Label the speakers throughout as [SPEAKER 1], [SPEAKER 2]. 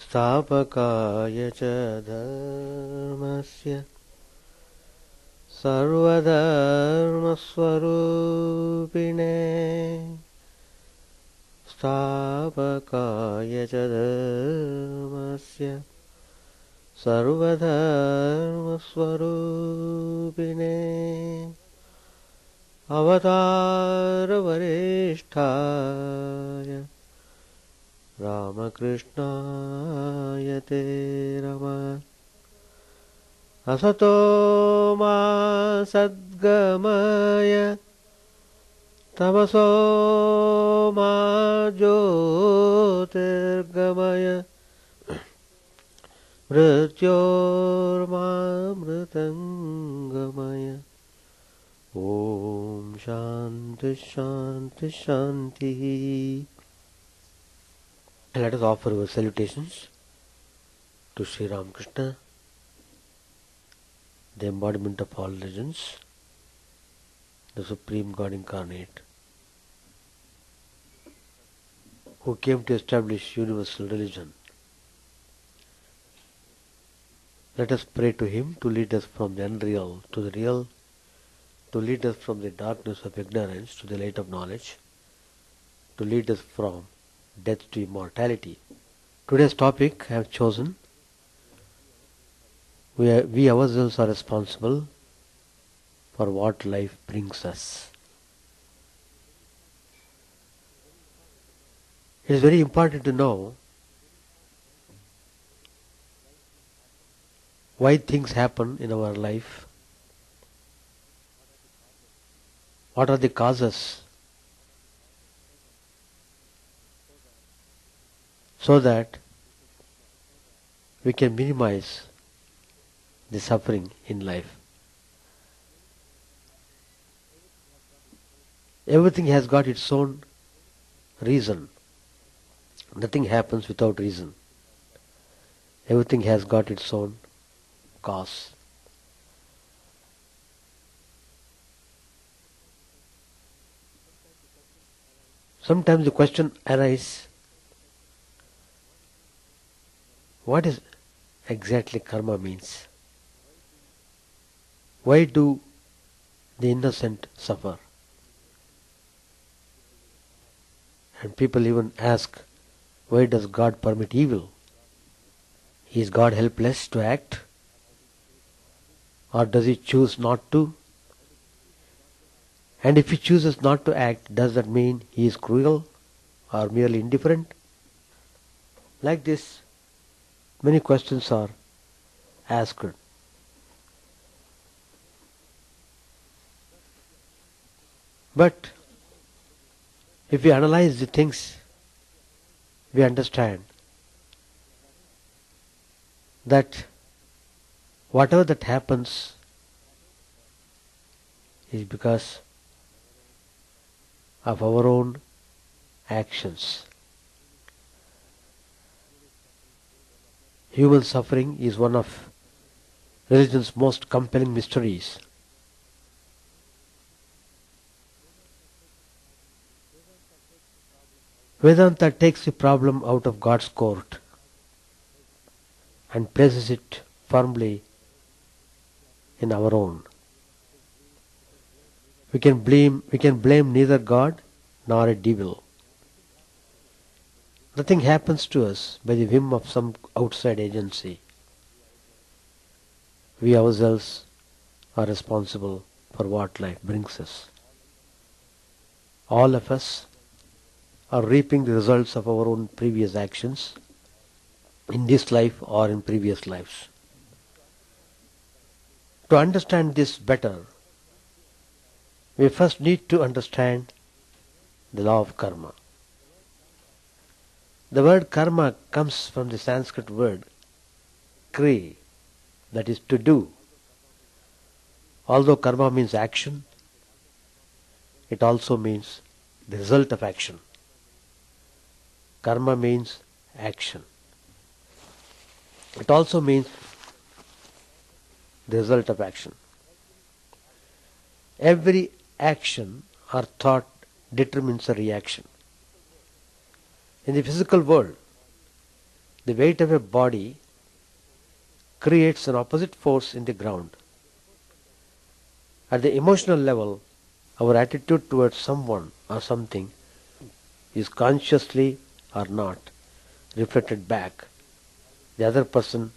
[SPEAKER 1] स्थापकाय च धर्मस्य सर्वधर्मस्वरूपिणे स्थापकाय च धर्मस्य सर्वधर्मस्वरूपिणे अवतारवरिष्ठाय रामकृष्णाय ते नमः। असतो मा सद्गमय तमसो मा ज्योतिर्गमय मृत्योर्मामृतङ्गमय। ॐ शान्ति शान्ति शान्तिः। Let us offer our salutations to Sri Ramakrishna, the embodiment of all religions, the Supreme God Incarnate, who came to establish universal religion. Let us pray to Him to lead us from the unreal to the real, to lead us from the darkness of ignorance to the light of knowledge, to lead us from death to immortality. Today's topic I have chosen, we ourselves are responsible for what life brings us. It is very important to know why things happen in our life, what are the causes, so that we can minimize the suffering in life. Everything has got its own reason. Nothing happens without reason. Everything has got its own cause. Sometimes the question arises, what is exactly karma means? Why do the innocent suffer? And people even ask, why does God permit evil? Is God helpless to act? Or does He choose not to? And if He chooses not to act, does that mean He is cruel or merely indifferent? Like this, many questions are asked. But if we analyze the things, we understand that whatever that happens is because of our own actions. Human suffering is one of religion's most compelling mysteries. Vedanta takes the problem out of God's court and places it firmly in our own. We can blame neither God nor a devil. Nothing happens to us by the whim of some outside agency. We ourselves are responsible for what life brings us. All of us are reaping the results of our own previous actions in this life or in previous lives. To understand this better, we first need to understand the law of karma. The word karma comes from the Sanskrit word kri, that is to do. Although karma means action, it also means the result of action. Karma means action. It also means the result of action. Every action or thought determines a reaction. In the physical world, the weight of a body creates an opposite force in the ground. At the emotional level, our attitude towards someone or something is consciously or not reflected back, the other person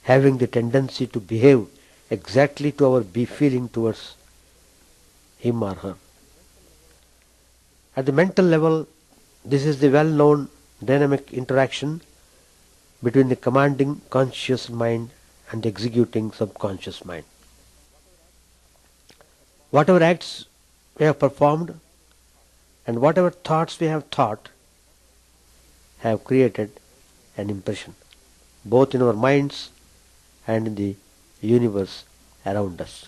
[SPEAKER 1] having the tendency to behave exactly to our feeling towards him or her. At the mental level, this is the well-known dynamic interaction between the commanding conscious mind and the executing subconscious mind. Whatever acts we have performed and whatever thoughts we have thought have created an impression, both in our minds and in the universe around us.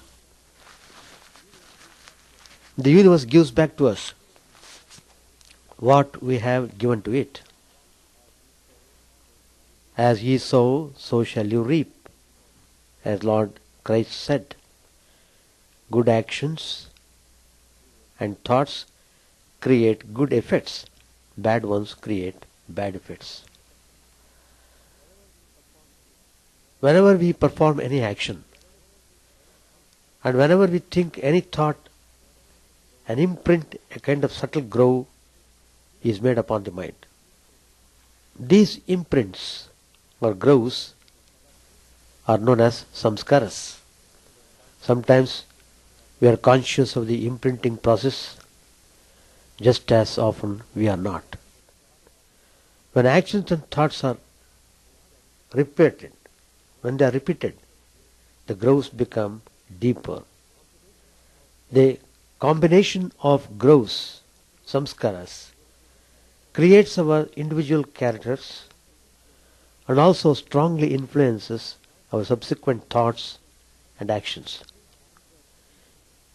[SPEAKER 1] The universe gives back to us what we have given to it. As ye sow, so shall you reap, as Lord Christ said. Good actions and thoughts create good effects. Bad ones create bad effects. Whenever we perform any action and whenever we think any thought, an imprint, a kind of subtle grove is made upon the mind. These imprints or groves are known as samskaras. Sometimes we are conscious of the imprinting process, just as often we are not. When actions and thoughts are repeated, when they are repeated, the grooves become deeper. The combination of grooves, samskaras, creates our individual characters and also strongly influences our subsequent thoughts and actions.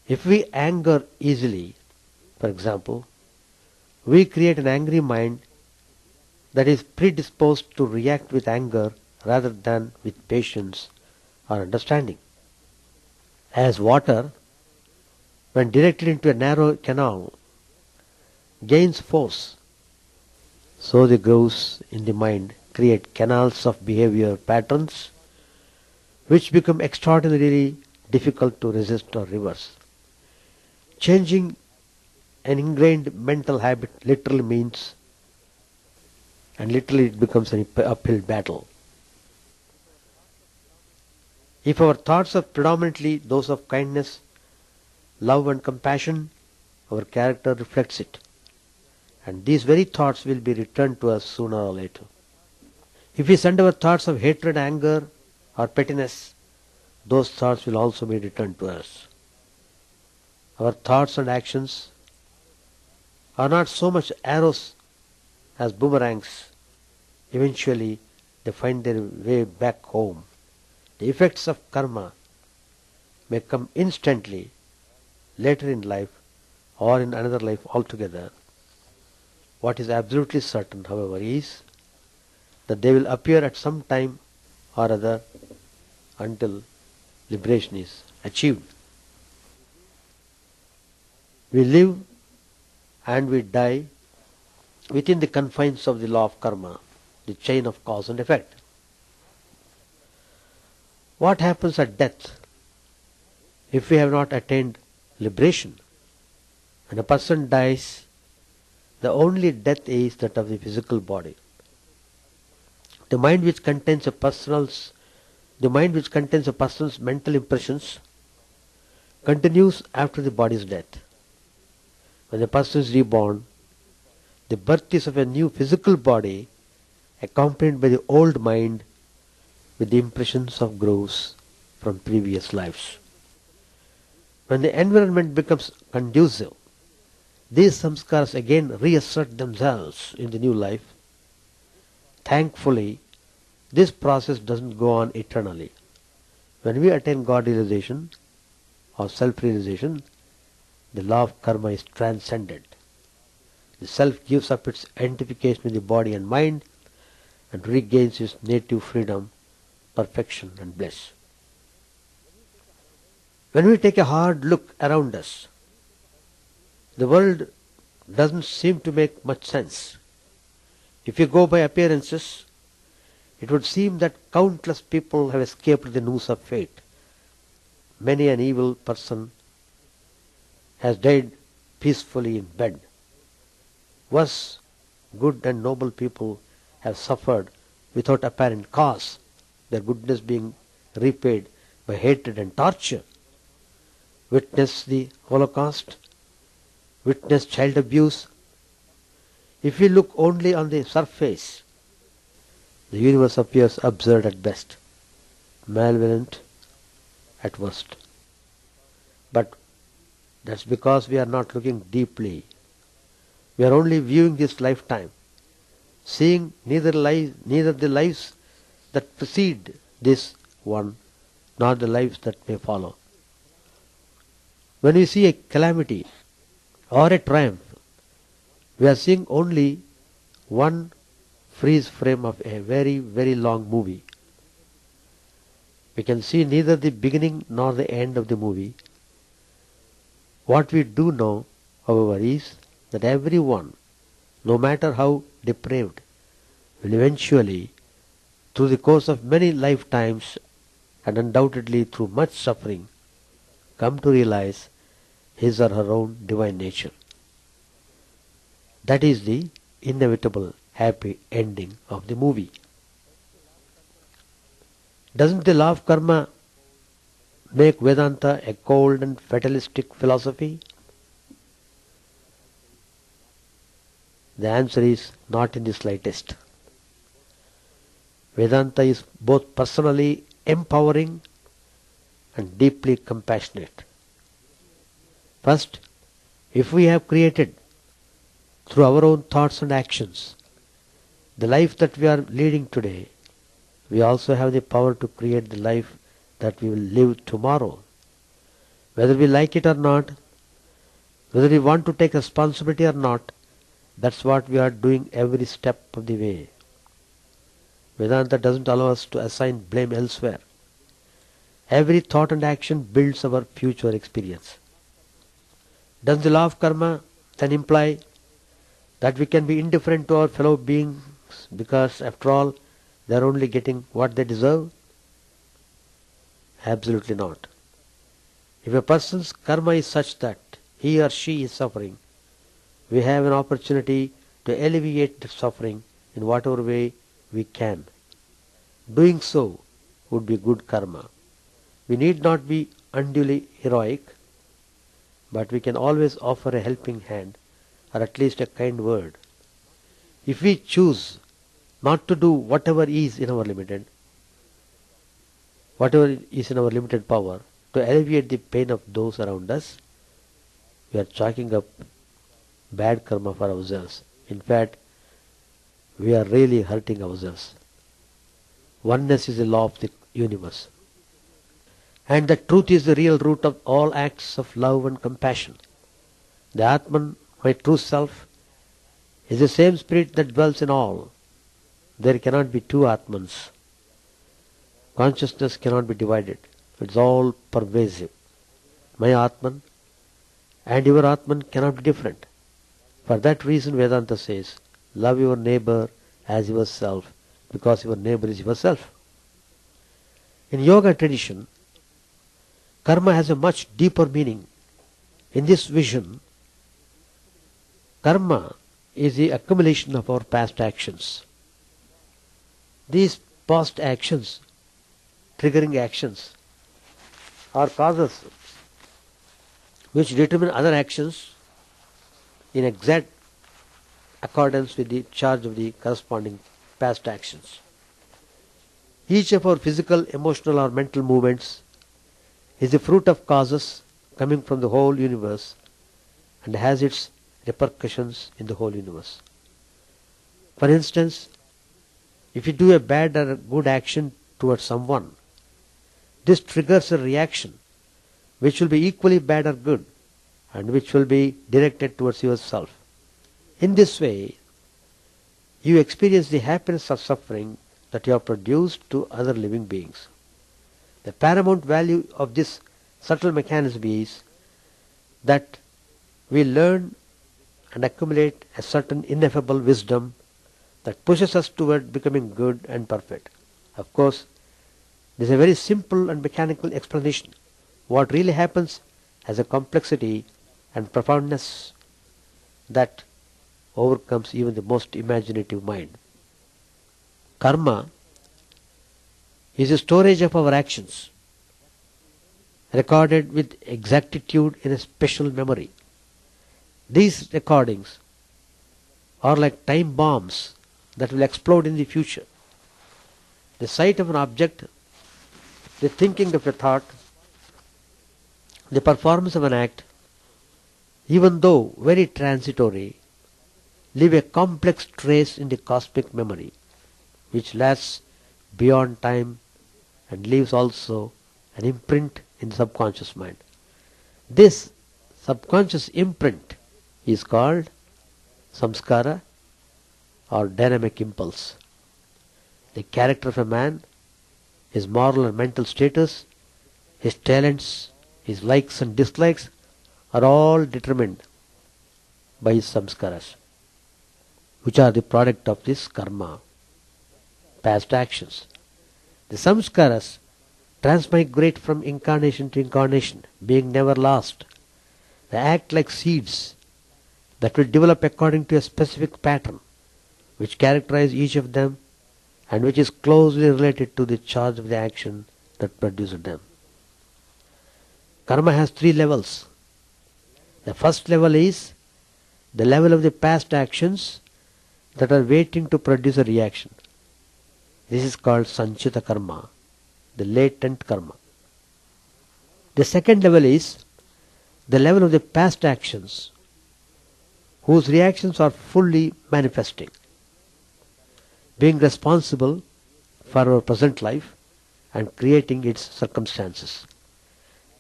[SPEAKER 1] If we anger easily, for example, we create an angry mind that is predisposed to react with anger rather than with patience or understanding. As water, when directed into a narrow canal, gains force, so the grooves in the mind create canals of behavior patterns which become extraordinarily difficult to resist or reverse. Changing an ingrained mental habit literally means, and literally it becomes an uphill battle. If our thoughts are predominantly those of kindness, love and compassion, our character reflects it. And these very thoughts will be returned to us sooner or later. If we send our thoughts of hatred, anger or pettiness, those thoughts will also be returned to us. Our thoughts and actions are not so much arrows as boomerangs. Eventually they find their way back home. The effects of karma may come instantly later in life or in another life altogether. What is absolutely certain, however, is that they will appear at some time or other until liberation is achieved. We live and we die within the confines of the law of karma, the chain of cause and effect. What happens at death if we have not attained liberation? When a person dies, the only death is that of the physical body. The mind which contains a person's mental impressions continues after the body's death. When the person is reborn, the birth is of a new physical body accompanied by the old mind with the impressions of grooves from previous lives. When the environment becomes conducive, these samskaras again reassert themselves in the new life. Thankfully, this process doesn't go on eternally. When we attain God realization or self-realization, the law of karma is transcended. The self gives up its identification with the body and mind and regains its native freedom, perfection and bliss. When we take a hard look around us, the world doesn't seem to make much sense. If you go by appearances, it would seem that countless people have escaped the noose of fate. Many an evil person has died peacefully in bed. Worse, good and noble people have suffered without apparent cause, their goodness being repaid by hatred and torture. Witness the Holocaust, witness child abuse. If we look only on the surface, the universe appears absurd at best, malevolent at worst. But that's because we are not looking deeply. We are only viewing this lifetime, seeing neither the lives that precede this one, nor the lives that may follow. When we see a calamity or a triumph, we are seeing only one freeze frame of a very, very long movie. We can see neither the beginning nor the end of the movie. What we do know, however, is that everyone, no matter how depraved, will eventually, through the course of many lifetimes and undoubtedly through much suffering, come to realize his or her own divine nature. That is the inevitable happy ending of the movie. Doesn't the law of karma make Vedanta a cold and fatalistic philosophy? The answer is not in the slightest. Vedanta is both personally empowering and deeply compassionate. First, if we have created through our own thoughts and actions the life that we are leading today, we also have the power to create the life that we will live tomorrow. Whether we like it or not, whether we want to take responsibility or not, that's what we are doing every step of the way. Vedanta doesn't allow us to assign blame elsewhere. Every thought and action builds our future experience. Does the law of karma then imply that we can be indifferent to our fellow beings because, after all, they are only getting what they deserve? Absolutely not. If a person's karma is such that he or she is suffering, we have an opportunity to alleviate the suffering in whatever way we can. Doing so would be good karma. We need not be unduly heroic, but we can always offer a helping hand or at least a kind word. If we choose not to do whatever is in our limited power to alleviate the pain of those around us, we are chalking up bad karma for ourselves. In fact, we are really hurting ourselves. Oneness is the law of the universe. And the truth is the real root of all acts of love and compassion. The Atman, my true self, is the same spirit that dwells in all. There cannot be two Atmans. Consciousness cannot be divided. It's all pervasive. My Atman and your Atman cannot be different. For that reason Vedanta says, love your neighbor as yourself, because your neighbor is yourself. In yoga tradition, karma has a much deeper meaning. In this vision, karma is the accumulation of our past actions. These past actions, triggering actions, are causes which determine other actions in exact accordance with the charge of the corresponding past actions. Each of our physical, emotional or mental movements is the fruit of causes coming from the whole universe and has its repercussions in the whole universe. For instance, if you do a bad or a good action towards someone, this triggers a reaction which will be equally bad or good and which will be directed towards yourself. In this way, you experience the happiness or suffering that you have produced to other living beings. The paramount value of this subtle mechanism is that we learn and accumulate a certain ineffable wisdom that pushes us toward becoming good and perfect. Of course, this is a very simple and mechanical explanation. What really happens has a complexity and profoundness that overcomes even the most imaginative mind. Karma is a storage of our actions, recorded with exactitude in a special memory. These recordings are like time bombs that will explode in the future. The sight of an object, the thinking of a thought, the performance of an act, even though very transitory, leave a complex trace in the cosmic memory, which lasts beyond time and leaves also an imprint in the subconscious mind. This subconscious imprint is called samskara or dynamic impulse. The character of a man, his moral and mental status, his talents, his likes and dislikes are all determined by his samskaras, which are the product of this karma, past actions. The samskaras transmigrate from incarnation to incarnation, being never lost. They act like seeds that will develop according to a specific pattern, which characterize each of them and which is closely related to the charge of the action that produced them. Karma has three levels. The first level is the level of the past actions that are waiting to produce a reaction. This is called sanchita karma, the latent karma. The second level is the level of the past actions whose reactions are fully manifesting, being responsible for our present life and creating its circumstances.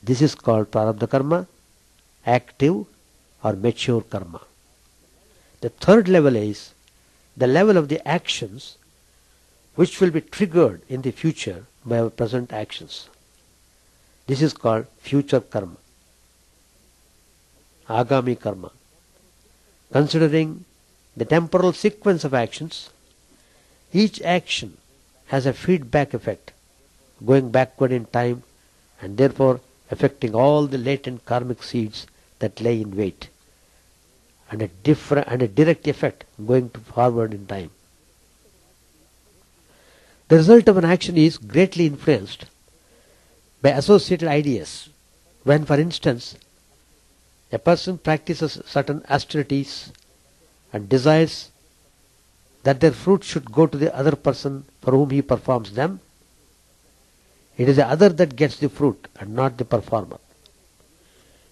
[SPEAKER 1] This is called prarabdha karma, active or mature karma. The third level is the level of the actions which will be triggered in the future by our present actions. This is called future karma, agami karma. Considering the temporal sequence of actions, each action has a feedback effect going backward in time and therefore affecting all the latent karmic seeds that lay in wait, and a direct effect going forward in time. The result of an action is greatly influenced by associated ideas. When, for instance, a person practices certain austerities and desires that their fruit should go to the other person for whom he performs them, it is the other that gets the fruit and not the performer.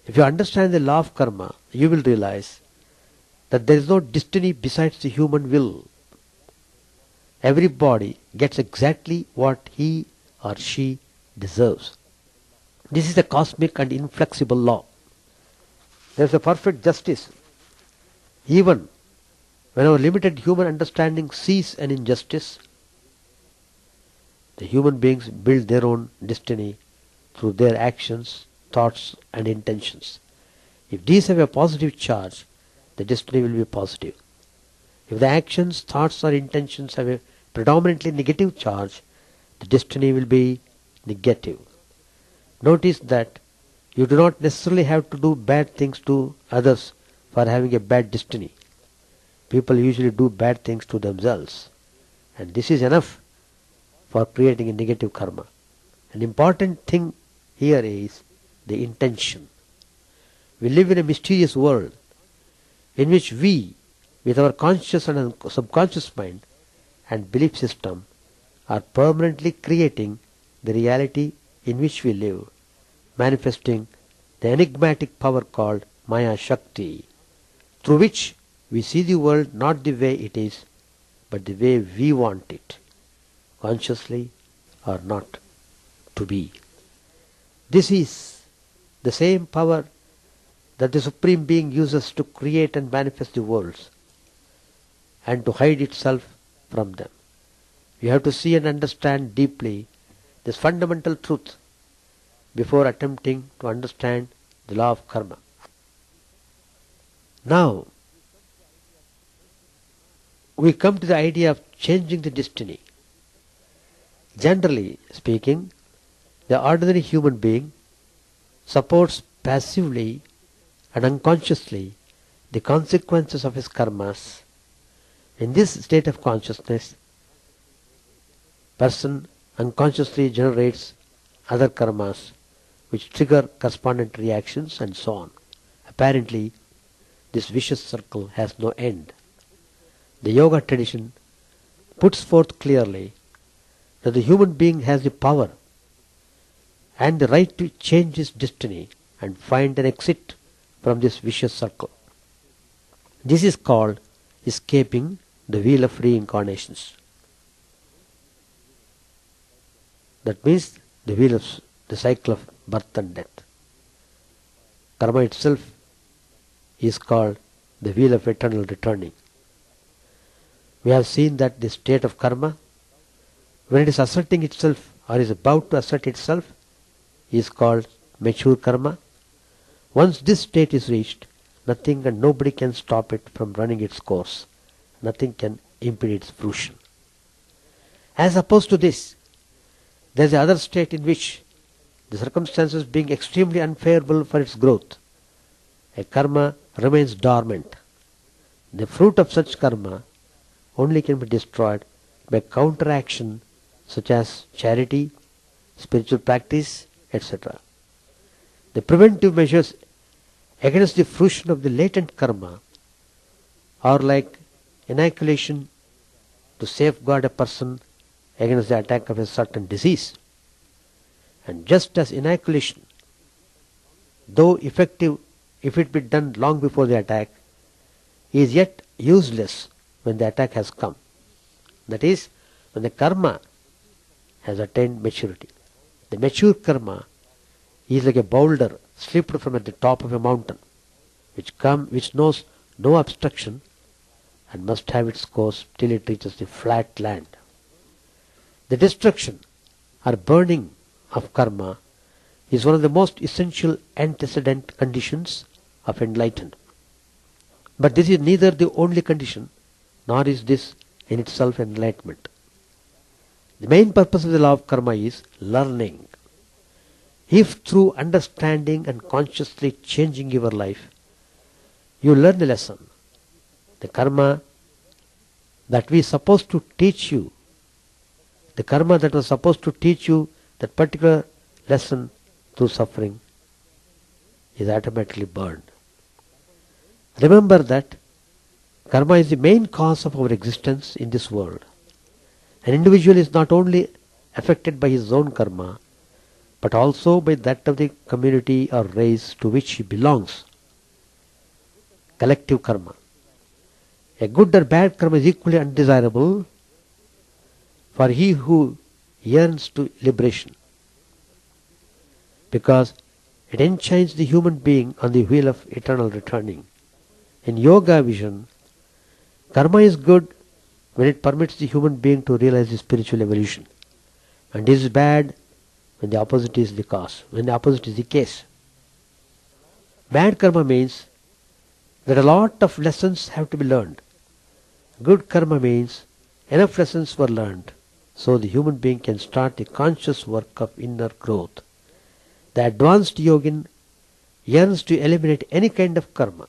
[SPEAKER 1] If you understand the law of karma, you will realize that there is no destiny besides the human will. Everybody gets exactly what he or she deserves. This is the cosmic and inflexible law. There is a perfect justice. Even when our limited human understanding sees an injustice, the human beings build their own destiny through their actions, thoughts and intentions. If these have a positive charge, the destiny will be positive. If the actions, thoughts or intentions have a predominantly negative charge, the destiny will be negative. Notice that you do not necessarily have to do bad things to others for having a bad destiny. People usually do bad things to themselves, and this is enough for creating a negative karma. An important thing here is the intention. We live in a mysterious world in which we, with our conscious and subconscious mind and belief system, are permanently creating the reality in which we live, manifesting the enigmatic power called Maya Shakti, through which we see the world not the way it is, but the way we want it, consciously or not, to be. This is the same power that the Supreme Being uses to create and manifest the worlds and to hide itself from them. We have to see and understand deeply this fundamental truth before attempting to understand the law of karma. Now, we come to the idea of changing the destiny. Generally speaking, the ordinary human being supports passively and unconsciously the consequences of his karmas. In this state of consciousness, person unconsciously generates other karmas which trigger correspondent reactions and so on. Apparently, this vicious circle has no end. The yoga tradition puts forth clearly that the human being has the power and the right to change his destiny and find an exit from this vicious circle. This is called escaping the wheel of reincarnations. That means the wheel of the cycle of birth and death. Karma itself is called the wheel of eternal returning. We have seen that the state of karma, when it is asserting itself or is about to assert itself, is called mature karma. Once this state is reached, nothing and nobody can stop it from running its course. Nothing can impede its fruition. As opposed to this, there is the other state in which the circumstances being extremely unfavorable for its growth, a karma remains dormant. The fruit of such karma only can be destroyed by counteraction such as charity, spiritual practice, etc. The preventive measures against the fruition of the latent karma are like inoculation to safeguard a person against the attack of a certain disease. And just as inoculation, though effective if it be done long before the attack, is yet useless when the attack has come. That is, when the karma has attained maturity. The mature karma is like a boulder slipped from at the top of a mountain, which knows no obstruction and must have its course till it reaches the flat land. The destruction or burning of karma is one of the most essential antecedent conditions of enlightenment. But this is neither the only condition, nor is this in itself enlightenment. The main purpose of the law of karma is learning. If through understanding and consciously changing your life, you learn a lesson, the karma that we supposed to teach you, the karma that was supposed to teach you that particular lesson through suffering is automatically burned. Remember that karma is the main cause of our existence in this world. An individual is not only affected by his own karma, but also by that of the community or race to which he belongs. Collective karma. A good or bad karma is equally undesirable for he who yearns to liberation, because it enchains the human being on the wheel of eternal returning. In yoga vision, karma is good when it permits the human being to realize the spiritual evolution, and is bad when the opposite is the cause, when the opposite is the case. Bad karma means that a lot of lessons have to be learned. Good karma means enough lessons were learned so the human being can start the conscious work of inner growth. The advanced yogin yearns to eliminate any kind of karma.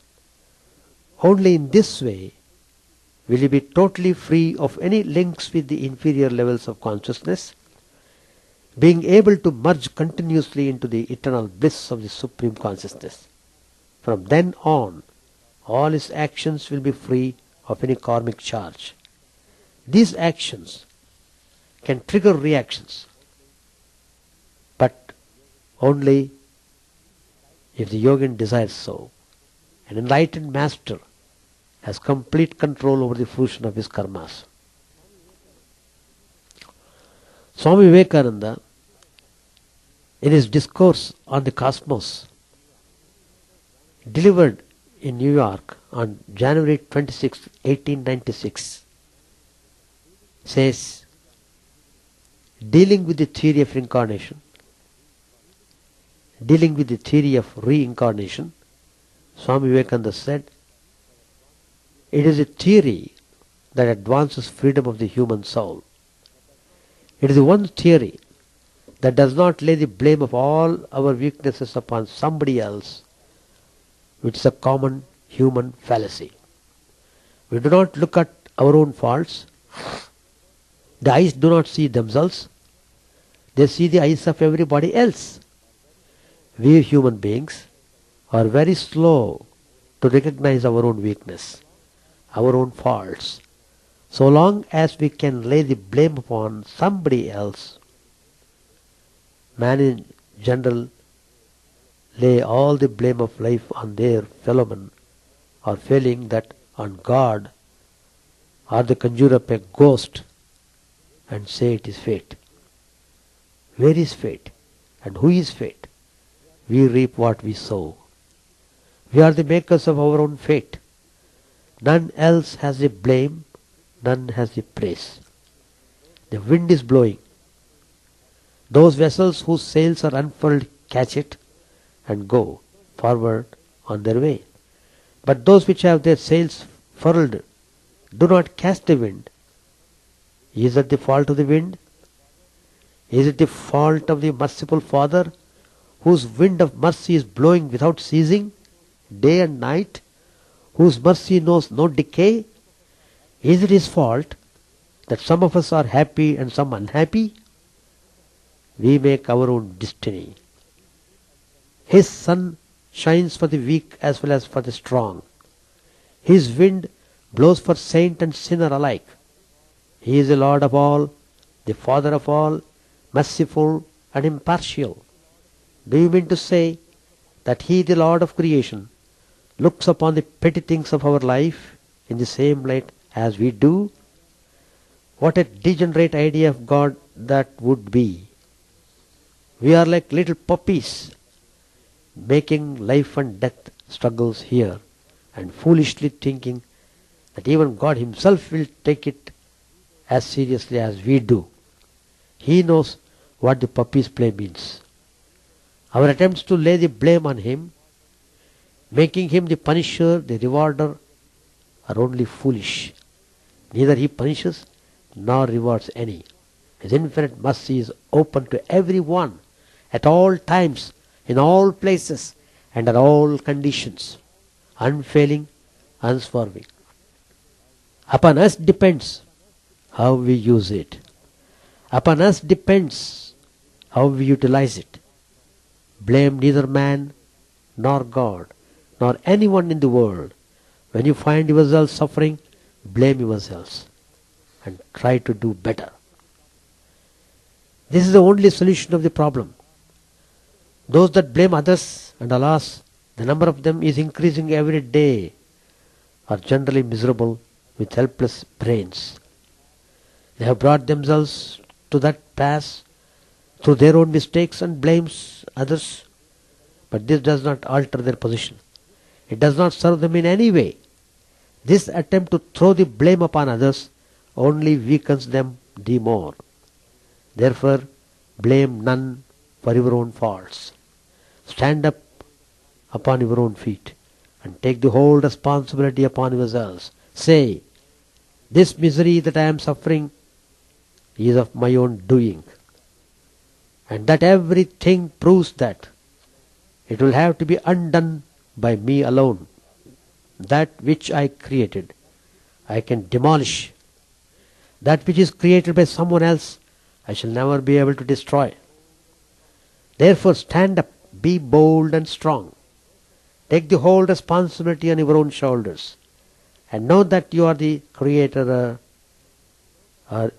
[SPEAKER 1] Only in this way will he be totally free of any links with the inferior levels of consciousness, being able to merge continuously into the eternal bliss of the Supreme Consciousness. From then on, all his actions will be free of any karmic charge. These actions can trigger reactions, but only if the yogin desires so. An enlightened master has complete control over the fruition of his karmas. Swami Vivekananda, in his discourse on the cosmos, delivered in New York on January 26, 1896, says, dealing with the theory of reincarnation, dealing with the theory of reincarnation, Swami Vivekananda said, it is a theory that advances freedom of the human soul. It is the one theory that does not lay the blame of all our weaknesses upon somebody else, which is a common human fallacy. We do not look at our own faults. The eyes do not see themselves. They see the eyes of everybody else. We human beings are very slow to recognize our own weakness, our own faults. So long as we can lay the blame upon somebody else, man in general lay all the blame of life on their fellow men, or failing that on God, or they conjure up a ghost and say it is fate. Where is fate? And who is fate? We reap what we sow. We are the makers of our own fate. None else has the blame, none has the praise. The wind is blowing. Those vessels whose sails are unfurled catch it and go forward on their way. But those which have their sails furled do not catch the wind. Is it the fault of the wind? Is it the fault of the merciful Father, whose wind of mercy is blowing without ceasing, day and night, whose mercy knows no decay? Is it his fault that some of us are happy and some unhappy? We make our own destiny. His sun shines for the weak as well as for the strong. His wind blows for saint and sinner alike. He is the Lord of all, the Father of all, merciful and impartial. Do you mean to say that He, the Lord of creation, looks upon the petty things of our life in the same light as we do? What a degenerate idea of God that would be. We are like little puppies, making life and death struggles here, and foolishly thinking that even God Himself will take it as seriously as we do. He knows what the puppy's play means. Our attempts to lay the blame on Him, making Him the punisher, the rewarder, are only foolish. Neither He punishes nor rewards any. His infinite mercy is open to every one, at all times, in all places, and under all conditions, unfailing, unswerving. Upon us depends how we use it. Upon us depends how we utilize it. Blame neither man, nor God, nor anyone in the world. When you find yourself suffering, blame yourselves and try to do better. This is the only solution of the problem. Those that blame others, and alas, the number of them is increasing every day, are generally miserable with helpless brains. They have brought themselves to that pass through their own mistakes and blames others, but this does not alter their position. It does not serve them in any way. This attempt to throw the blame upon others only weakens them the more. Therefore, blame none for your own faults. Stand up upon your own feet and take the whole responsibility upon yourselves. Say, this misery that I am suffering is of my own doing, and that everything proves that it will have to be undone by me alone. That which I created, I can demolish. That which is created by someone else, I shall never be able to destroy. Therefore, stand up, be bold and strong. Take the whole responsibility on your own shoulders, and know that you are the creator of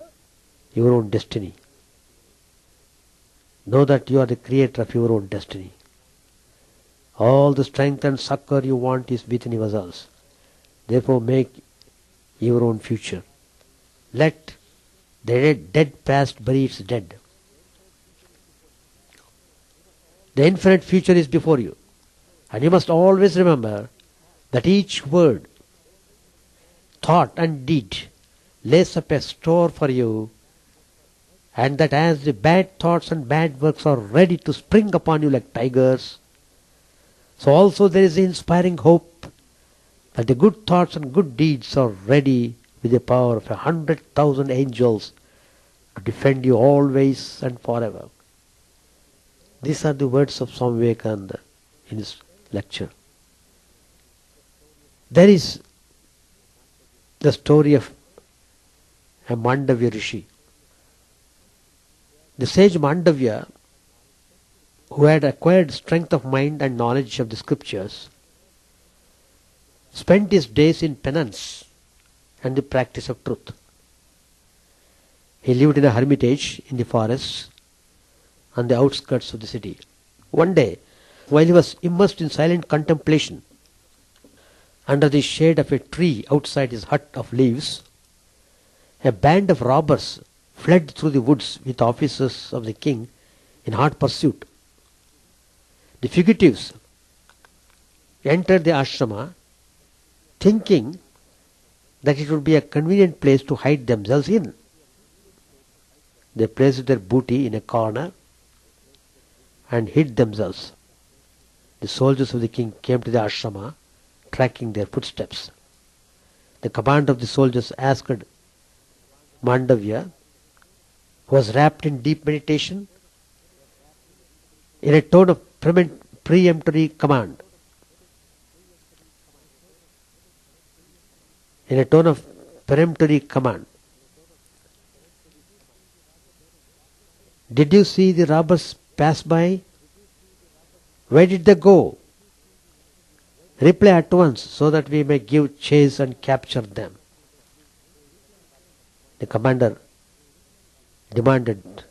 [SPEAKER 1] your own destiny. Know that you are the creator of your own destiny. All the strength and succor you want is within yourselves. Therefore, make your own future. Let the dead past bury its dead. The infinite future is before you. And you must always remember that each word, thought and deed lays up a store for you, and that as the bad thoughts and bad works are ready to spring upon you like tigers, so also there is the inspiring hope that the good thoughts and good deeds are ready with the power of 100,000 angels to defend you always and forever. These are the words of Swami Vivekananda in his lecture. There is the story of a Mandavya Rishi. The sage Mandavya, who had acquired strength of mind and knowledge of the scriptures, spent his days in penance and the practice of truth. He lived in a hermitage in the forests on the outskirts of the city. One day, while he was immersed in silent contemplation under the shade of a tree outside his hut of leaves, a band of robbers fled through the woods with officers of the king in hot pursuit. The fugitives entered the ashrama thinking that it would be a convenient place to hide themselves in. They placed their booty in a corner and hid themselves. The soldiers of the king came to the ashrama, tracking their footsteps. The commander of the soldiers asked Mandavya, who was wrapped in deep meditation, in a tone of peremptory command. In a tone of peremptory command. Did you see the robbers pass by? Where did they go? Reply at once so that we may give chase and capture them. The commander demanded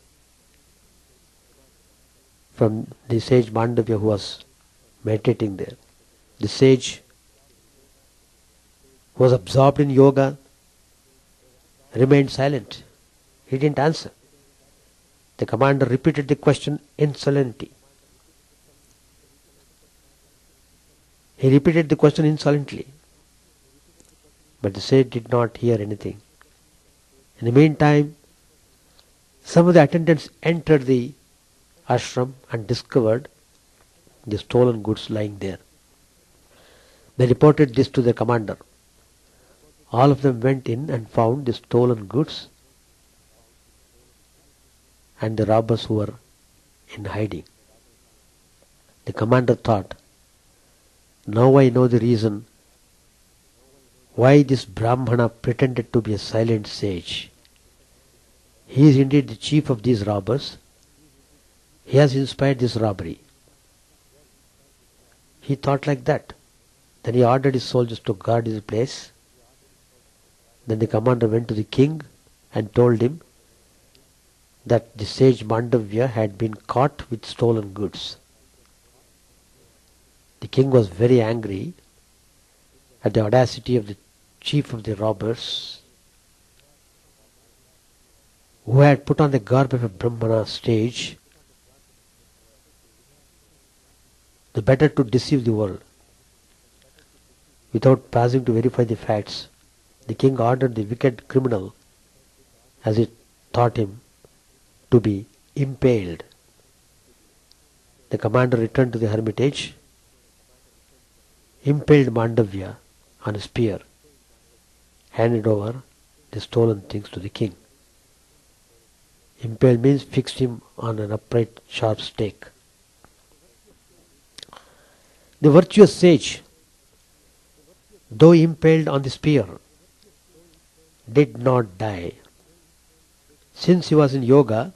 [SPEAKER 1] from the sage Mandavya, who was meditating there. The sage was absorbed in yoga, remained silent. He didn't answer. The commander repeated the question insolently. He repeated the question insolently. But the sage did not hear anything. In the meantime, some of the attendants entered the ashram and discovered the stolen goods lying there. They reported this to the commander. All of them went in and found the stolen goods and the robbers who were in hiding. The commander thought, now I know the reason why this Brahmana pretended to be a silent sage. He is indeed the chief of these robbers. He has inspired this robbery. He thought like that. Then he ordered his soldiers to guard his place. Then the commander went to the king and told him that the sage Mandavya had been caught with stolen goods. The king was very angry at the audacity of the chief of the robbers, who had put on the garb of a Brahmana sage, the better to deceive the world. Without pausing to verify the facts, the king ordered the wicked criminal, as he thought him, to be impaled. The commander returned to the hermitage, impaled Mandavya on a spear, handed over the stolen things to the king. Impaled means fixed him on an upright sharp stake. The virtuous sage, though impaled on the spear, did not die. Since he was in yoga,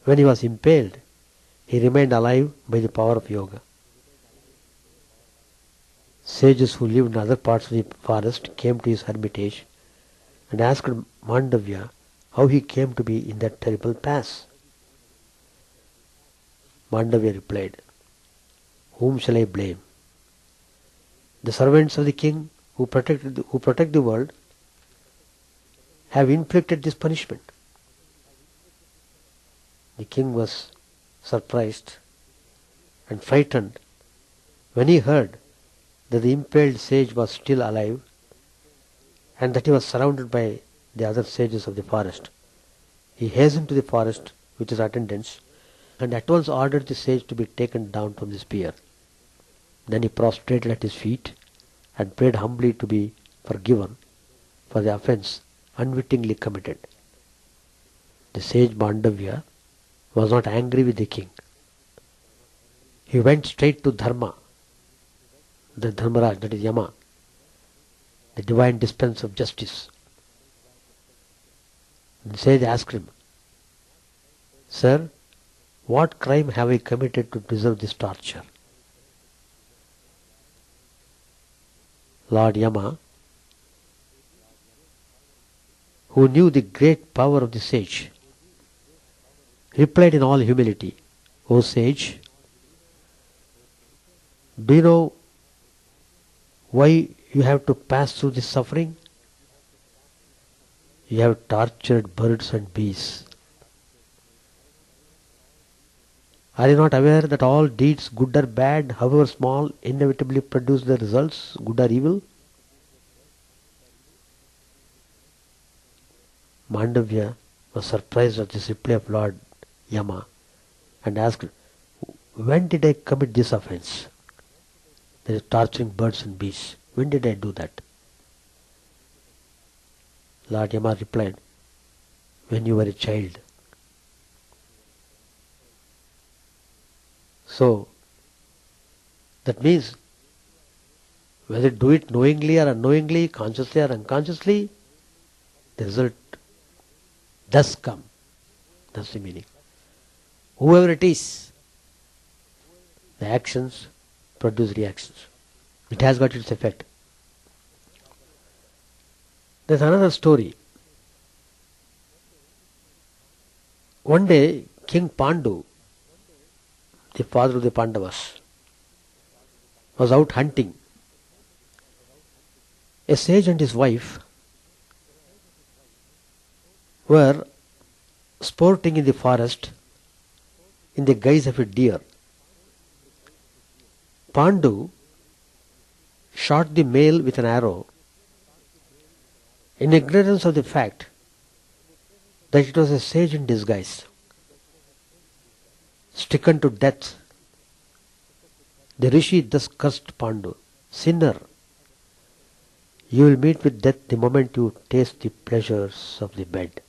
[SPEAKER 1] when he was impaled, he remained alive by the power of yoga. Sages who lived in other parts of the forest came to his hermitage and asked Mandavya how he came to be in that terrible pass. Mandavya replied, whom shall I blame? The servants of the king who protect the world have inflicted this punishment. The king was surprised and frightened when he heard that the impaled sage was still alive and that he was surrounded by the other sages of the forest. He hastened to the forest with his attendants and at once ordered the sage to be taken down from the spear. Then he prostrated at his feet and prayed humbly to be forgiven for the offence unwittingly committed. The sage Mandavya was not angry with the king. He went straight to Dharma, the Dharmaraj, that is Yama, the divine dispenser of justice. The sage asked him, "Sir, what crime have I committed to deserve this torture?" Lord Yama, who knew the great power of the sage, replied in all humility, "O sage, do you know why you have to pass through this suffering? You have tortured birds and bees. Are you not aware that all deeds, good or bad, however small, inevitably produce the results, good or evil?" Mandavya was surprised at this reply of Lord Yama and asked, "When did I commit this offence? That is torturing birds and bees. When did I do that?" Lord Yama replied, "When you were a child." So, that means whether do it knowingly or unknowingly, consciously or unconsciously, the result does come. That's the meaning. Whoever it is, the actions produce reactions. It has got its effect. There's another story. One day, King Pandu, the father of the Pandavas, was out hunting. A sage and his wife were sporting in the forest in the guise of a deer. Pandu shot the male with an arrow in ignorance of the fact that it was a sage in disguise. Stricken to death, the rishi thus cursed Pandu, "Sinner, you will meet with death the moment you taste the pleasures of the bed."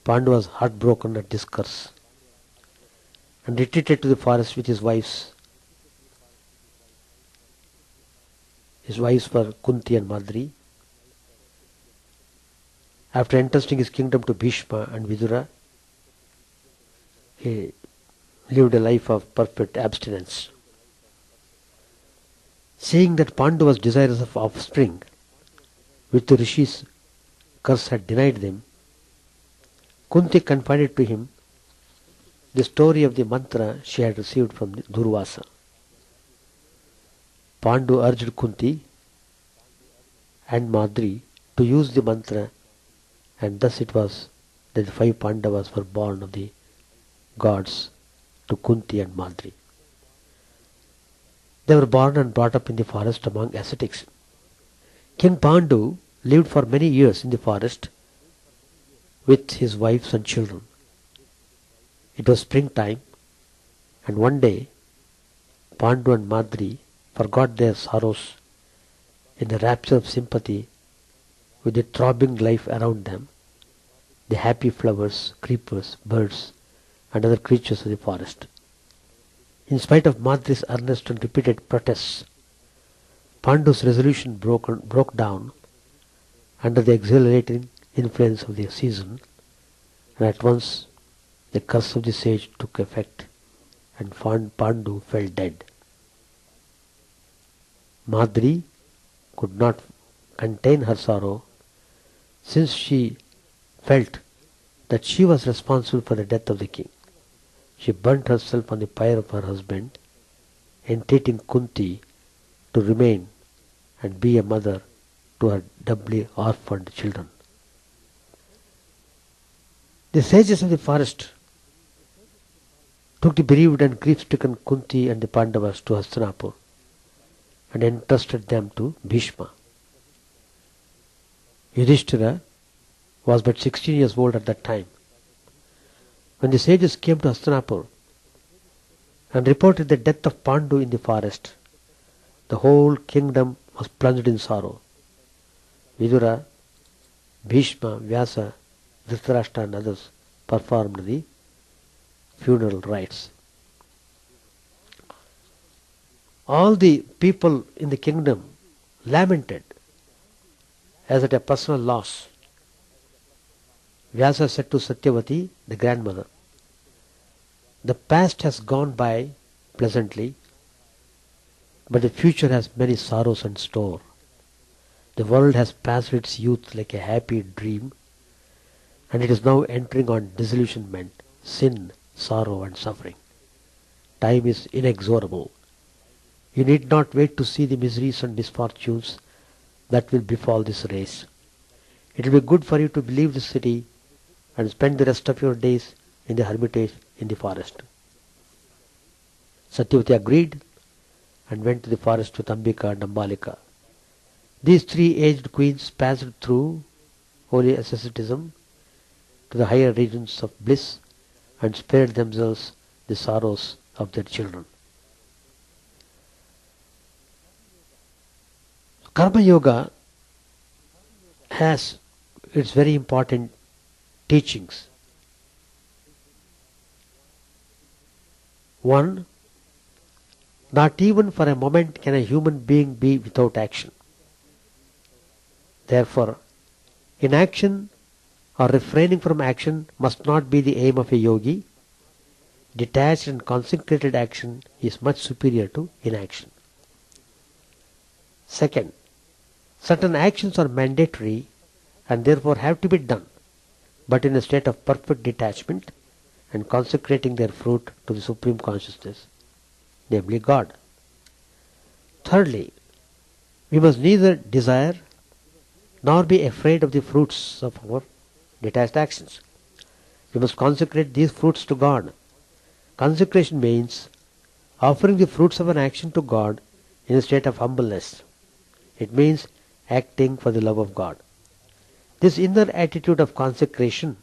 [SPEAKER 1] Pandu was heartbroken at this curse and retreated to the forest with his wives. His wives were Kunti and Madri. After entrusting his kingdom to Bhishma and Vidura, he lived a life of perfect abstinence. Seeing that Pandu was desirous of offspring, which the rishis' curse had denied them, Kunti confided to him the story of the mantra she had received from Durvasa. Pandu urged Kunti and Madri to use the mantra, and thus it was that the 5 Pandavas were born of the gods to Kunti and Madri. They were born and brought up in the forest among ascetics. King Pandu lived for many years in the forest with his wives and children. It was springtime, and one day Pandu and Madri forgot their sorrows in the rapture of sympathy with the throbbing life around them, the happy flowers, creepers, birds, and other creatures of the forest. In spite of Madri's earnest and repeated protests, Pandu's resolution broke down under the exhilarating influence of the season, and at once the curse of the sage took effect, and Pandu fell dead. Madri could not contain her sorrow, since she felt that she was responsible for the death of the king. She burnt herself on the pyre of her husband, entreating Kunti to remain and be a mother to her doubly orphaned children. The sages of the forest took the bereaved and grief-stricken Kunti and the Pandavas to Hastinapur and entrusted them to Bhishma. Yudhishthira was but 16 years old at that time. When the sages came to Hastinapur and reported the death of Pandu in the forest, the whole kingdom was plunged in sorrow. Vidura, Bhishma, Vyasa, Dhritarashtra and others performed the funeral rites. All the people in the kingdom lamented as at a personal loss. Vyasa said to Satyavati, the grandmother, "The past has gone by pleasantly, but the future has many sorrows in store. The world has passed its youth like a happy dream, and it is now entering on disillusionment, sin, sorrow and suffering. Time is inexorable. You need not wait to see the miseries and misfortunes that will befall this race. It will be good for you to leave the city and spend the rest of your days in the hermitage in the forest." Satyavati agreed and went to the forest with Ambika and Ambalika. These three aged queens passed through holy asceticism to the higher regions of bliss and spared themselves the sorrows of their children. Karma Yoga has its very important teachings. One, not even for a moment can a human being be without action. Therefore, inaction or refraining from action must not be the aim of a yogi. Detached and consecrated action is much superior to inaction. Second, certain actions are mandatory and therefore have to be done, but in a state of perfect detachment and consecrating their fruit to the Supreme Consciousness, namely God. Thirdly, we must neither desire nor be afraid of the fruits of our detached actions. We must consecrate these fruits to God. Consecration means offering the fruits of an action to God in a state of humbleness. It means acting for the love of God. This inner attitude of consecration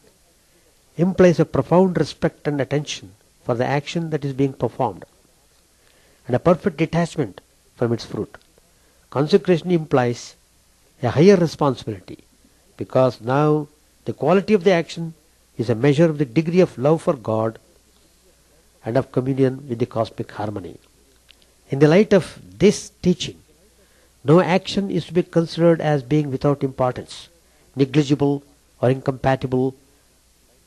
[SPEAKER 1] implies a profound respect and attention for the action that is being performed, and a perfect detachment from its fruit. Consecration implies a higher responsibility, because now the quality of the action is a measure of the degree of love for God and of communion with the cosmic harmony. In the light of this teaching, no action is to be considered as being without importance, negligible or incompatible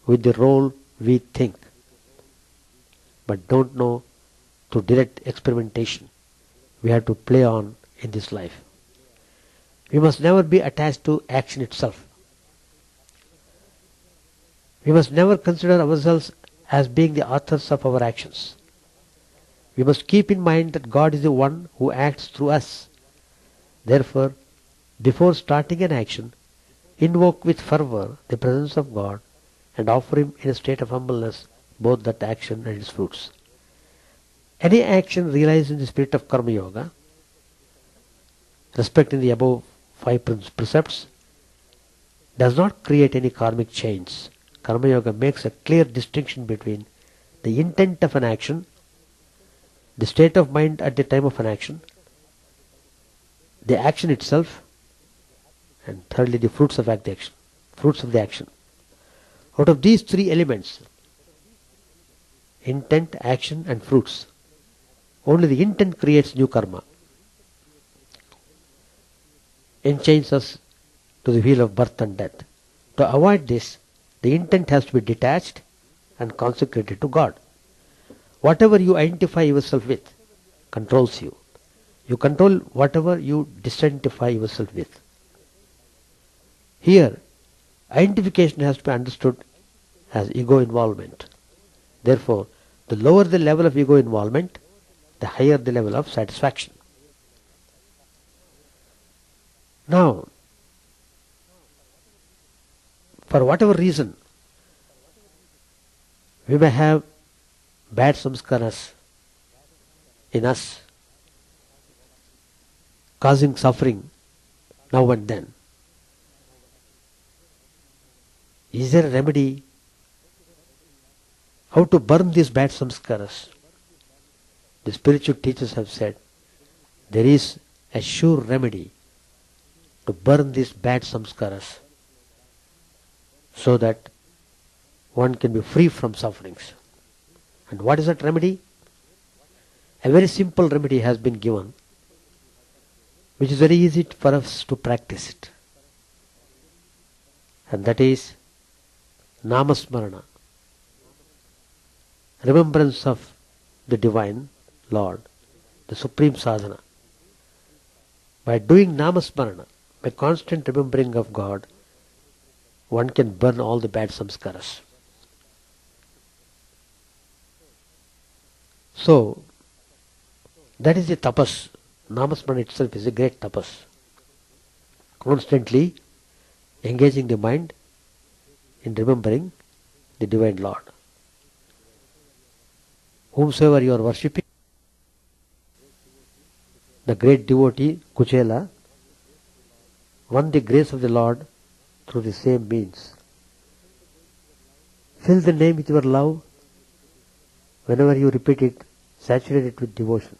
[SPEAKER 1] with the role we think, but don't know through direct experimentation we have to play on in this life. We must never be attached to action itself. We must never consider ourselves as being the authors of our actions. We must keep in mind that God is the one who acts through us. Therefore, before starting an action, invoke with fervor the presence of God and offer Him in a state of humbleness both that action and its fruits. Any action realized in the spirit of Karma Yoga, respecting the above 5 precepts, does not create any karmic chains. Karma Yoga makes a clear distinction between the intent of an action, the state of mind at the time of an action, the action itself, and thirdly the fruits of the action. Out of these 3 elements, intent, action and fruits, only the intent creates new karma, enchains us to the wheel of birth and death. To avoid this, the intent has to be detached and consecrated to God. Whatever you identify yourself with controls you. You control whatever you disidentify yourself with. Here, identification has to be understood as ego involvement. Therefore, the lower the level of ego involvement, the higher the level of satisfaction. Now, for whatever reason, we may have bad samskaras in us, causing suffering now and then. Is there a remedy how to burn these bad samskaras? The spiritual teachers have said there is a sure remedy to burn these bad samskaras so that one can be free from sufferings. And what is that remedy? A very simple remedy has been given, which is very easy for us to practice it. And that is Namasmarana, remembrance of the Divine Lord, the Supreme Sadhana. By doing Namasmarana, by constant remembering of God, one can burn all the bad samskaras. So, that is the tapas. Namasmarana itself is a great tapas. Constantly engaging the mind in remembering the Divine Lord. Whomsoever you are worshipping, the great devotee Kuchela won the grace of the Lord through the same means. Fill the name with your love. Whenever you repeat it, saturate it with devotion.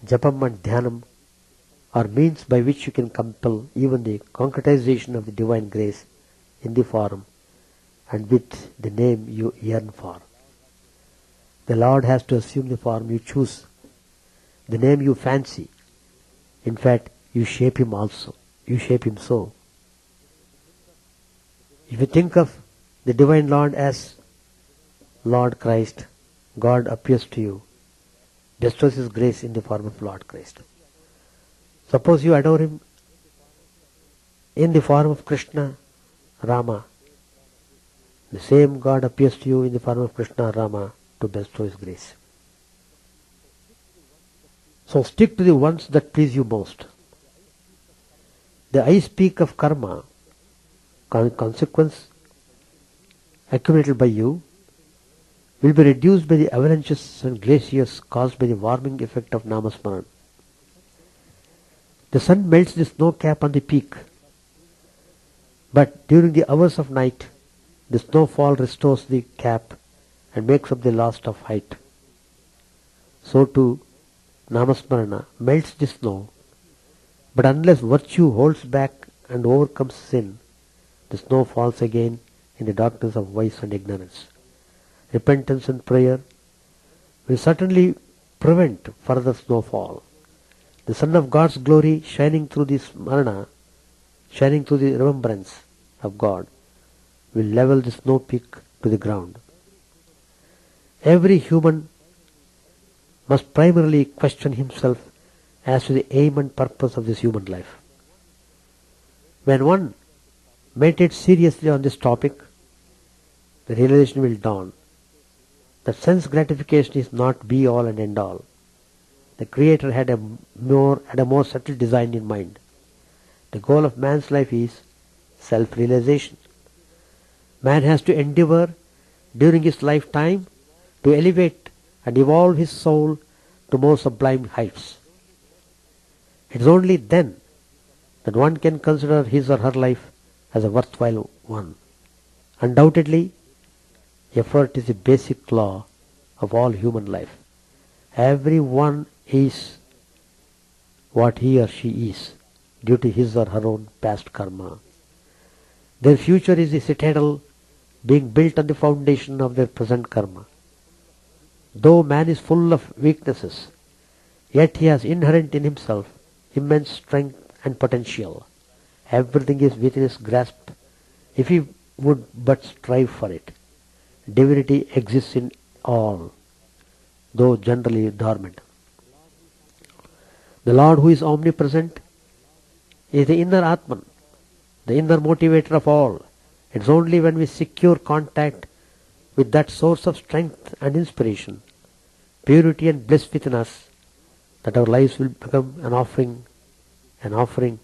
[SPEAKER 1] Japam and Dhyanam are means by which you can compel even the concretization of the divine grace in the form and with the name you yearn for. The Lord has to assume the form you choose, the name you fancy. In fact, you shape him also. You shape him so. If you think of the Divine Lord as Lord Christ, God appears to you, bestows his grace in the form of Lord Christ. Suppose you adore him in the form of Krishna, Rama. The same God appears to you in the form of Krishna, Rama to bestow his grace. So stick to the ones that please you most. The ice peak of karma, consequence accumulated by you, will be reduced by the avalanches and glaciers caused by the warming effect of Namasmaran. The sun melts the snow cap on the peak, but during the hours of night, the snowfall restores the cap and makes up the loss of height. So too, Namasmarana melts the snow, but unless virtue holds back and overcomes sin, the snow falls again in the darkness of vice and ignorance. Repentance and prayer will certainly prevent further snowfall. The sun of God's glory shining through the smarana, shining through the remembrance of God, will level the snow peak to the ground. Every human must primarily question himself as to the aim and purpose of this human life. When one meditates seriously on this topic, the realization will dawn that sense gratification is not be all and end all. The Creator had a more subtle design in mind. The goal of man's life is self-realization. Man has to endeavor during his lifetime to elevate and evolve his soul to more sublime heights. It is only then that one can consider his or her life as a worthwhile one. Undoubtedly, effort is the basic law of all human life. Everyone is what he or she is due to his or her own past karma. Their future is the citadel being built on the foundation of their present karma. Though man is full of weaknesses, yet he has inherent in himself immense strength and potential. Everything is within his grasp if he would but strive for it. Divinity exists in all, though generally dormant. The Lord who is omnipresent is the inner Atman, the inner motivator of all. It's only when we secure contact with that source of strength and inspiration, purity and bliss within us, that our lives will become an offering,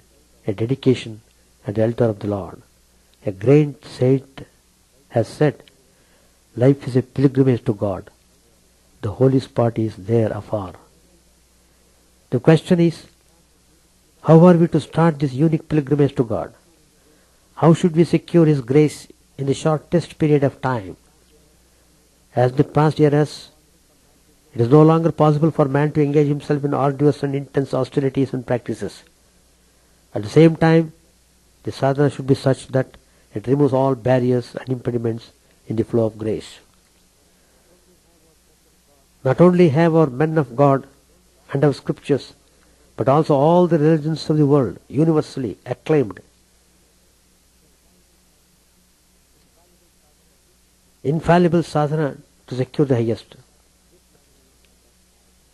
[SPEAKER 1] a dedication at the altar of the Lord. A great saint has said, life is a pilgrimage to God. The holy spot is there afar. The question is, how are we to start this unique pilgrimage to God? How should we secure His grace in the shortest period of time? As in the past eras, it is no longer possible for man to engage himself in arduous and intense austerities and practices. At the same time, the sadhana should be such that it removes all barriers and impediments in the flow of grace. Not only have our men of God and our scriptures, but also all the religions of the world universally acclaimed infallible sadhana to secure the highest.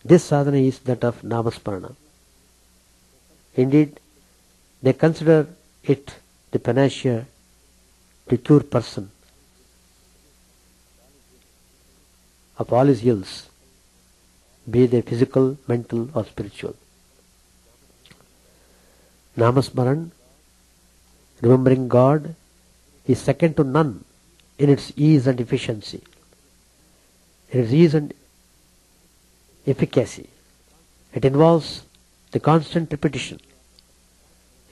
[SPEAKER 1] This sadhana is that of Namasmarana. Indeed, they consider it the panacea to cure person of all his ills, be they physical, mental or spiritual. Namasmaran, remembering God, is second to none in its ease and efficiency, in its ease and efficacy. It involves the constant repetition,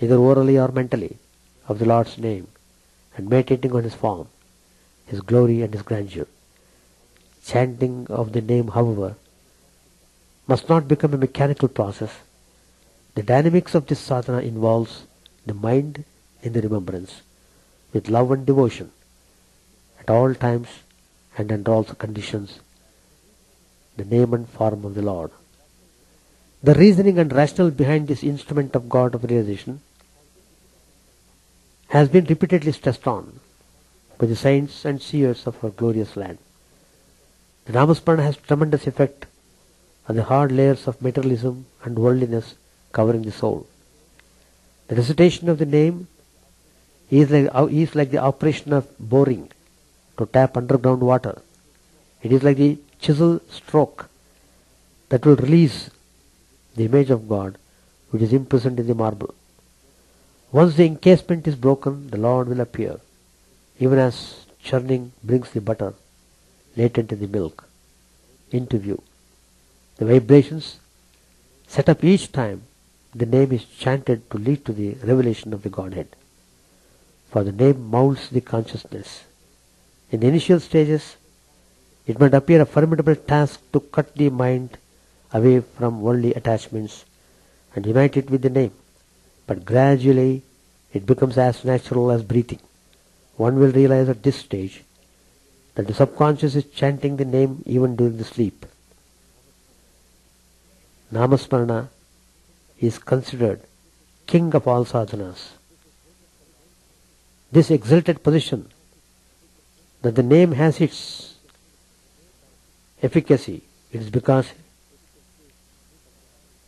[SPEAKER 1] either orally or mentally, of the Lord's name and meditating on His form, His glory and His grandeur. Chanting of the name, however, must not become a mechanical process. The dynamics of this sadhana involves the mind in the remembrance, with love and devotion, at all times and under all conditions, the name and form of the Lord. The reasoning and rationale behind this instrument of God of realization has been repeatedly stressed on by the saints and seers of our glorious land. The Namasmarana has tremendous effect on the hard layers of materialism and worldliness covering the soul. The recitation of the name is like the operation of boring to tap underground water. It is like the chisel stroke that will release the image of God which is imprisoned in the marble. Once the encasement is broken, the Lord will appear, even as churning brings the butter latent in the milk into view. The vibrations set up each time the name is chanted to lead to the revelation of the Godhead. For the name molds the consciousness. In the initial stages, it might appear a formidable task to cut the mind away from worldly attachments and unite it with the name. But gradually it becomes as natural as breathing. One will realize at this stage that the subconscious is chanting the name even during the sleep. Namasmarana is considered king of all sadhanas. This exalted position that the name has its efficacy, it is because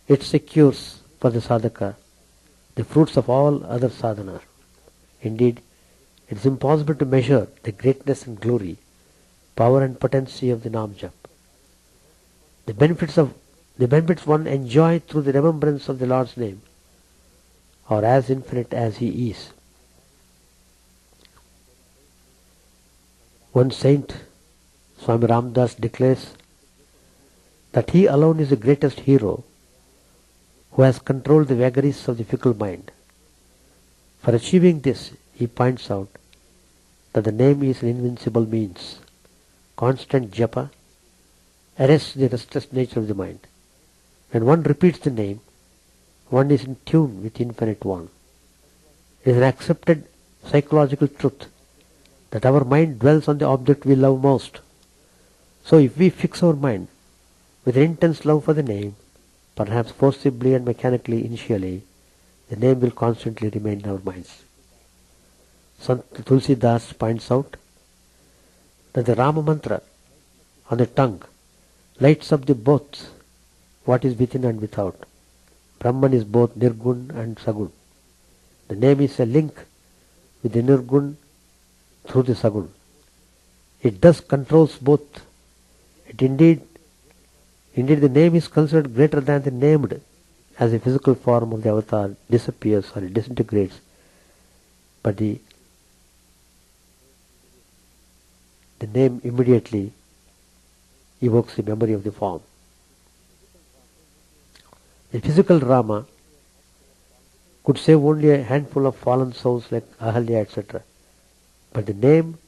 [SPEAKER 1] it secures for the sadhaka the fruits of all other sadhanas. Indeed, it is impossible to measure the greatness and glory, power and potency of the Nam Jap. The benefits one enjoys through the remembrance of the Lord's name are as infinite as He is. One saint, Swami Ramdas, declares that he alone is the greatest hero who has controlled the vagaries of the fickle mind. For achieving this, he points out that the name is an invincible means. Constant japa arrests the restless nature of the mind. When one repeats the name, one is in tune with Infinite One. It is an accepted psychological truth that our mind dwells on the object we love most. So if we fix our mind with an intense love for the name, perhaps forcibly and mechanically initially, the name will constantly remain in our minds. Sant Tulsi Das points out that the Rama mantra on the tongue lights up the both what is within and without. Brahman is both Nirgun and Sagun. The name is a link with the Nirgun through the Sagun. It thus controls both. Indeed, the name is considered greater than the named, as the physical form of the avatar disappears or disintegrates, but the name immediately evokes the memory of the form. The physical Rama could save only a handful of fallen souls like Ahalya, etc. But the name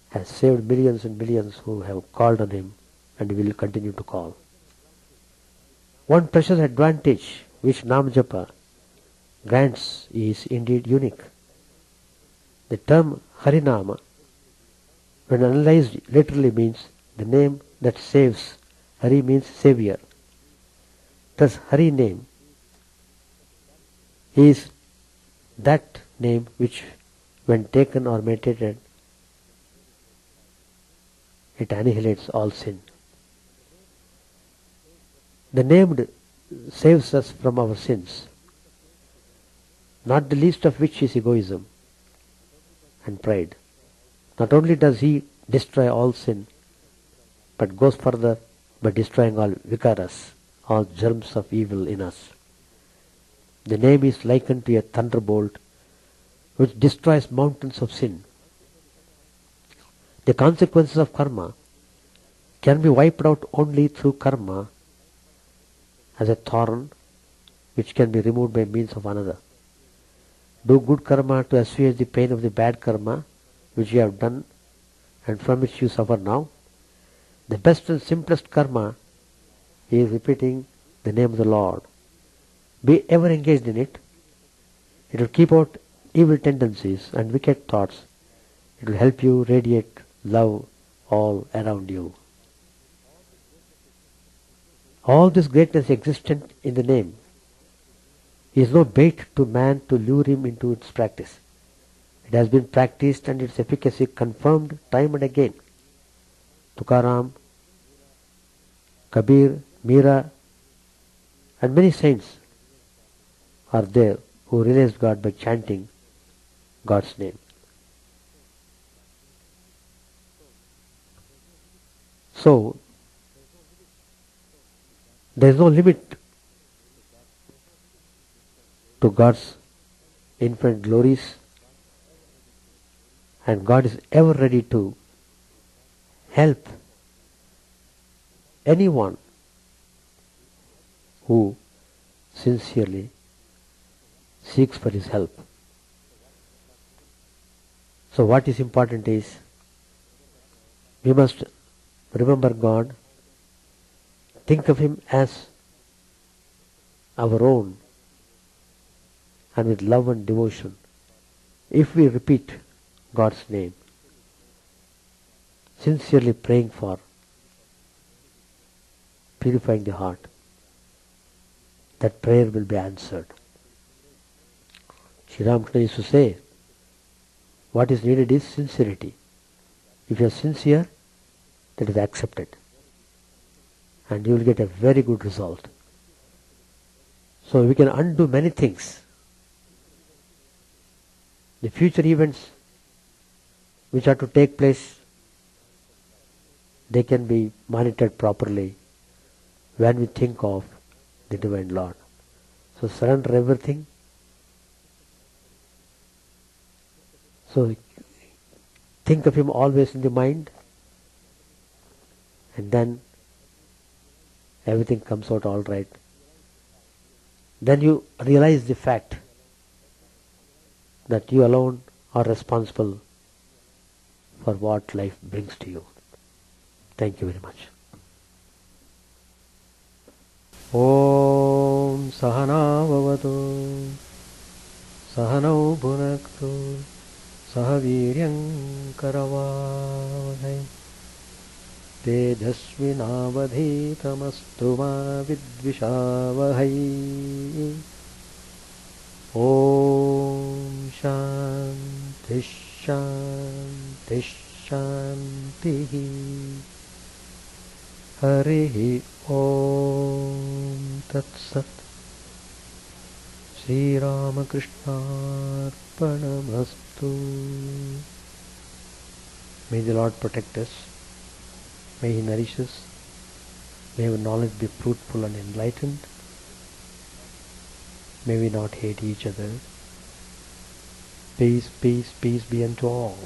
[SPEAKER 1] has saved millions and millions who have called on him and will continue to call. One precious advantage which Nam Japa grants is indeed unique. The term Harinama, when analyzed, literally means the name that saves. Hari means savior. Thus Hari name is that name which, when taken or meditated, it annihilates all sin. The named saves us from our sins, not the least of which is egoism and pride. Not only does he destroy all sin, but goes further by destroying all vikaras, all germs of evil in us. The name is likened to a thunderbolt which destroys mountains of sin. The consequences of karma can be wiped out only through karma as a thorn which can be removed by means of another. Do good karma to assuage the pain of the bad karma which you have done and from which you suffer now. The best and simplest karma is repeating the name of the Lord. Be ever engaged in it. It will keep out evil tendencies and wicked thoughts. It will help you radiate love all around you. All this greatness existent in the name is no bait to man to lure him into its practice. It has been practiced and its efficacy confirmed time and again. Tukaram, Kabir, Meera and many saints are there who realized God by chanting God's name. So, there is no limit to God's infinite glories, and God is ever ready to help anyone who sincerely seeks for his help. So what is important is we must remember God, think of him as our own, and with love and devotion, if we repeat God's name, sincerely praying for purifying the heart, that prayer will be answered. Sri Ramakrishna used to say, what is needed is sincerity. If you are sincere, that is accepted, and you will get a very good result. So we can undo many things. The future events which are to take place, they can be monitored properly when we think of the Divine Lord. So surrender everything. So think of him always in the mind, and then everything comes out all right. Then you realize the fact that you alone are responsible for what life brings to you. Thank you very much. Om Sahana Bhavatu Sahanau Bhunaktu Sahaviryam Karavavadai Tejasvinavadhitamastu ma vidvishavahai. Om Shanti Shanti Shanti. Harihi Om Tat Sat. Sri Ramakrishna Arpanamastu. May the Lord protect us. May He nourish us. May our knowledge be fruitful and enlightened. May we not hate each other. Peace, peace, peace be unto all.